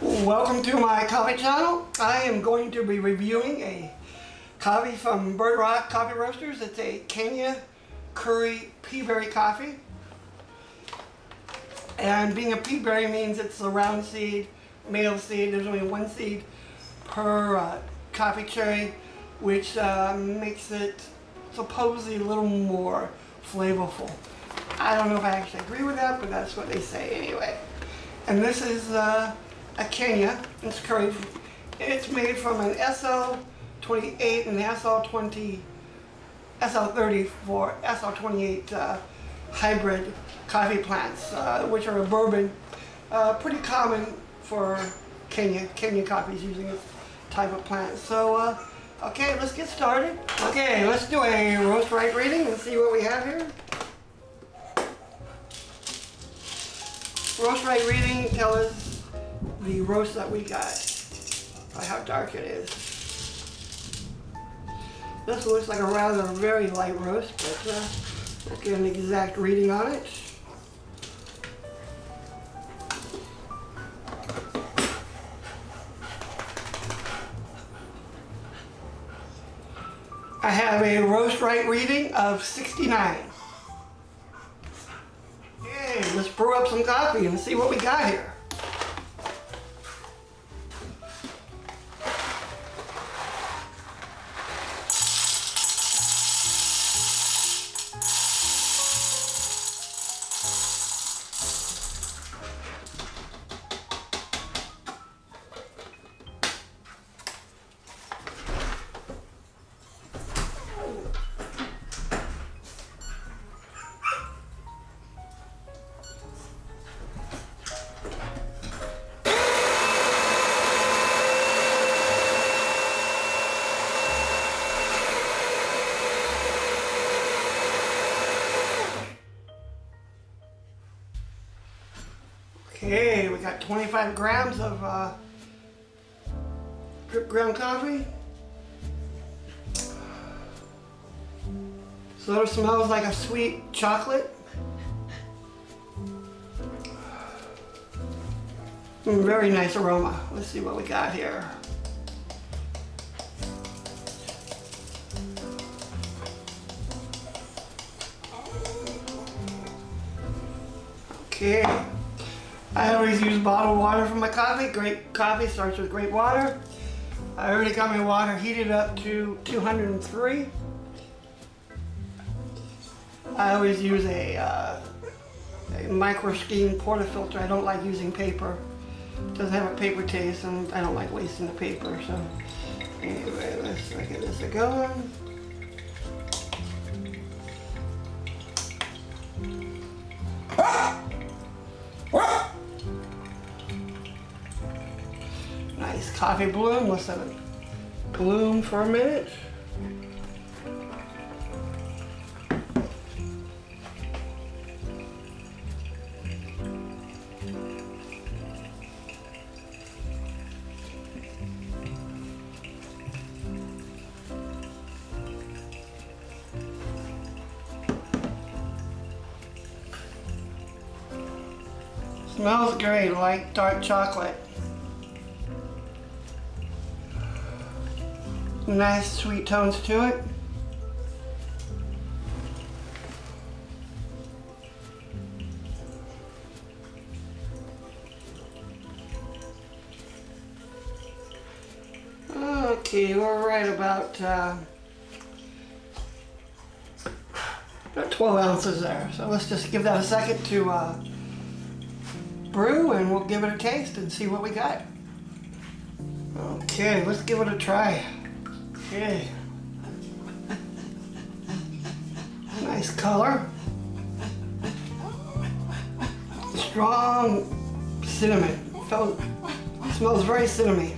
Welcome to my coffee channel. I am going to be reviewing a coffee from Bird Rock Coffee Roasters. It's a Kenya Curry Peaberry coffee. And being a Peaberry means it's a round seed, male seed. There's only one seed per coffee cherry, which makes it supposedly a little more flavorful. I don't know if I actually agree with that, but that's what they say anyway. And this is a Kenya. It's curry. It's made from an SL28 and SL30 for SL28 hybrid coffee plants, which are a bourbon, pretty common for Kenya coffees using this type of plant. So, okay, let's get started. Okay, let's do a roast right reading and see what we have here. Roast right reading tells us the roast that we got, by how dark it is. This looks like a rather very light roast, but let's get an exact reading on it. I have a roast right reading of 69. Okay, let's brew up some coffee and see what we got here. Okay, we got 25 grams of drip ground coffee. Sort of smells like a sweet chocolate. Very nice aroma. Let's see what we got here. Okay. I always use bottled water for my coffee. Great coffee starts with great water. I already got my water heated up to 203. I always use a micro steam portafilter. I don't like using paper. It doesn't have a paper taste, and I don't like wasting the paper. So anyway, let's get this going. Nice coffee bloom. Let's let it bloom for a minute. Smells great, like dark chocolate. Nice sweet tones to it. Okay, we're right about 12 ounces there. So let's just give that a second to brew, and we'll give it a taste and see what we got. Okay, let's give it a try. Okay. Nice color. Strong cinnamon. Smells very cinnamony.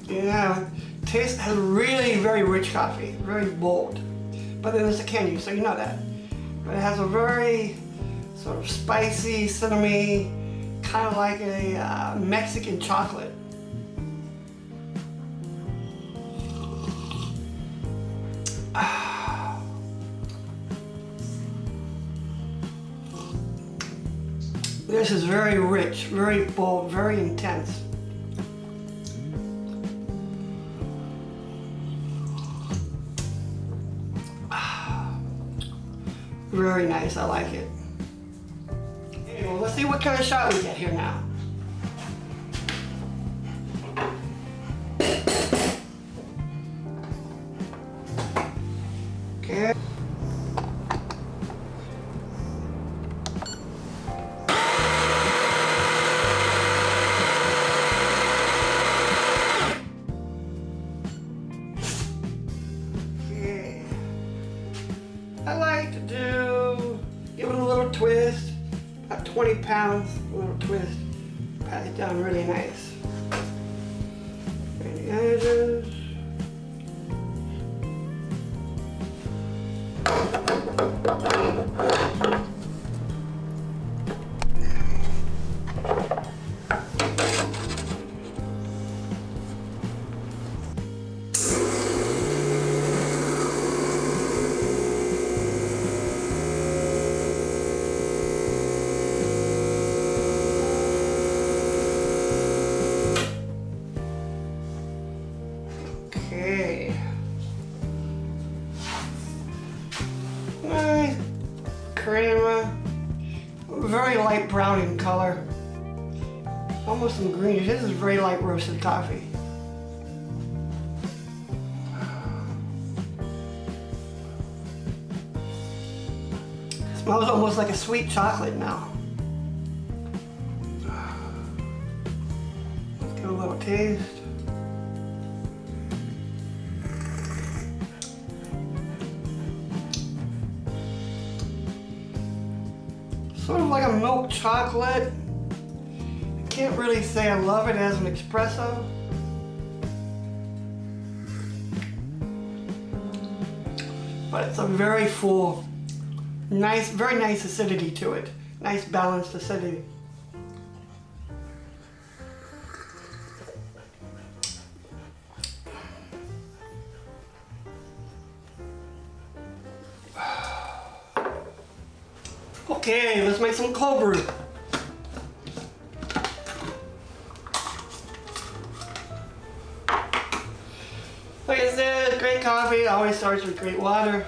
Yeah, taste has really very rich coffee, very bold. But then it's a Kenya, so you know that. But it has a very sort of spicy, cinnamony kind of like a Mexican chocolate. This is very rich, very bold, very intense. Very nice, I like it. Okay, well, let's see what kind of shot we get here now. Okay. I like to give it a little twist, about 20 pounds, a little twist, pat it down really nice. And the edges. Okay. Nice crema. Very light brown in color. Almost some greenish. This is very light roasted coffee. It smells almost like a sweet chocolate now. Let's give it a little taste. Sort of like a milk chocolate. I can't really say I love it as an espresso. But it's a very full, nice, very nice acidity to it. Nice balanced acidity. Okay, let's make some cold brew. Like I said, great coffee always starts with great water.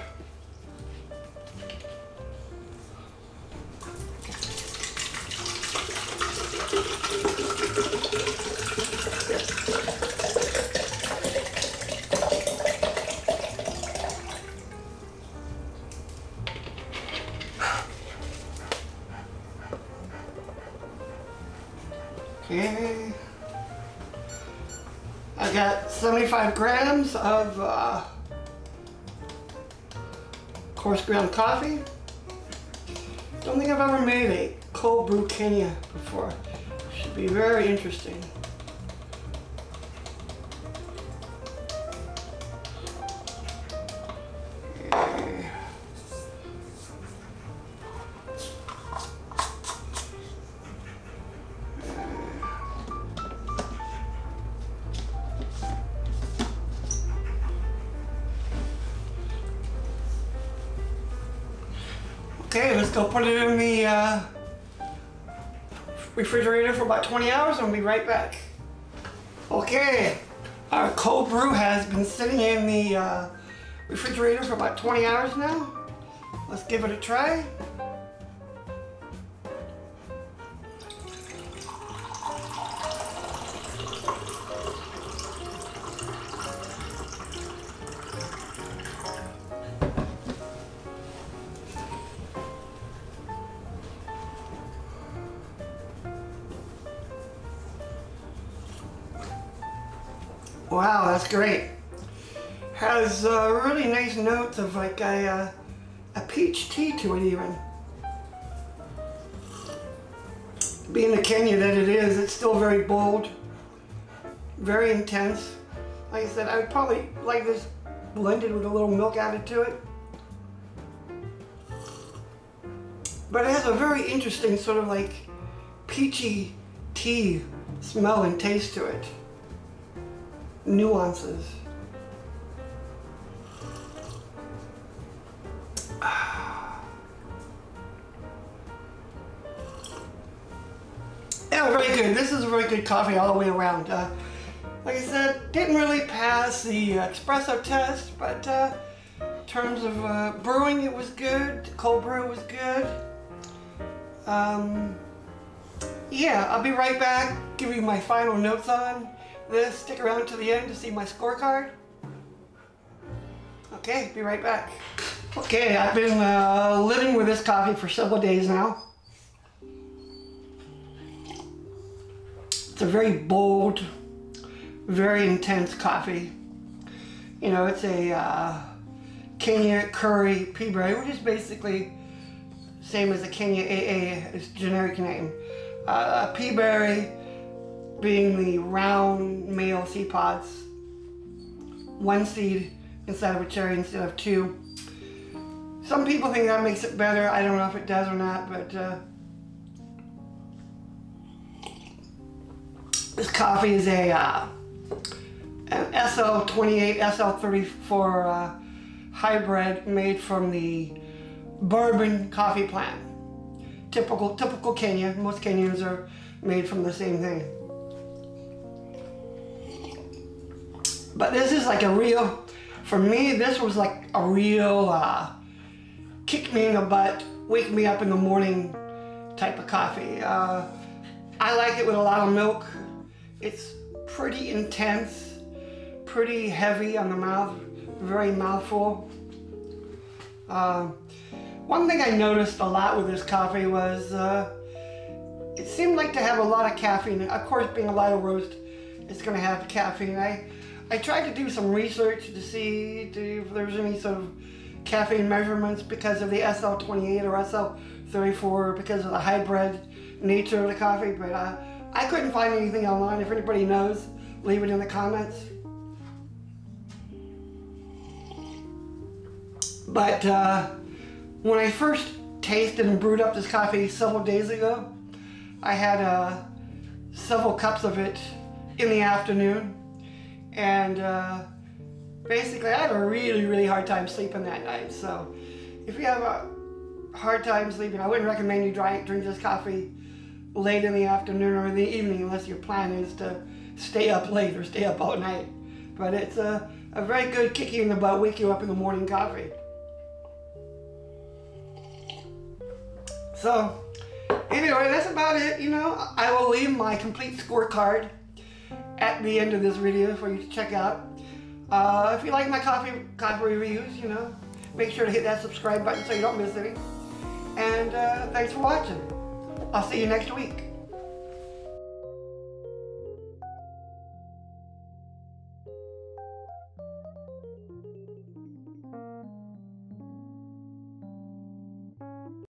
Okay, I got 75 grams of coarse ground coffee. Don't think I've ever made a cold brew Kenya before. Should be very interesting. Okay, let's go put it in the refrigerator for about 20 hours and we'll be right back. Okay, our cold brew has been sitting in the refrigerator for about 20 hours now. Let's give it a try. Wow, that's great. Has really nice notes of like a peach tea to it even. Being the Kenya that it is, it's still very bold, very intense. Like I said, I would probably like this blended with a little milk added to it. But it has a very interesting sort of like peachy tea smell and taste to it. Nuances. Yeah, very good. This is a very good coffee all the way around. Like I said, didn't really pass the espresso test, but in terms of brewing, it was good. Cold brew was good. Yeah, I'll be right back, give you my final notes on this. Stick around to the end to see my scorecard. Okay, be right back. Okay, I've been living with this coffee for several days now. It's a very bold, very intense coffee. You know, it's a Kenya Curry Peaberry, which is basically same as a Kenya AA, its generic name. Peaberry being the round male seed pods, one seed inside of a cherry instead of two. Some people think that makes it better. I don't know if it does or not, but this coffee is an SL28, SL34 hybrid made from the bourbon coffee plant. Typical Kenya. Most Kenyans are made from the same thing. But this is like a real, for me, this was like a real kick me in the butt, wake me up in the morning type of coffee. I like it with a lot of milk. It's pretty intense, pretty heavy on the mouth, very mouthful. One thing I noticed a lot with this coffee was it seemed like to have a lot of caffeine. Of course, being a light roast, it's going to have caffeine. I tried to do some research to see if there's any sort of caffeine measurements because of the SL28 or SL34, because of the hybrid nature of the coffee, but I couldn't find anything online. If anybody knows, leave it in the comments. But when I first tasted and brewed up this coffee several days ago, I had several cups of it in the afternoon, and basically I had a really hard time sleeping that night. So if you have a hard time sleeping, I wouldn't recommend you drink this coffee late in the afternoon or in the evening unless your plan is to stay up late or stay up all night. But it's a very good kick you in the butt, wake you up in the morning coffee. So anyway, that's about it. You know, I will leave my complete scorecard at the end of this video for you to check out. If you like my coffee reviews, you know, make sure to hit that subscribe button so you don't miss any. And thanks for watching. I'll see you next week.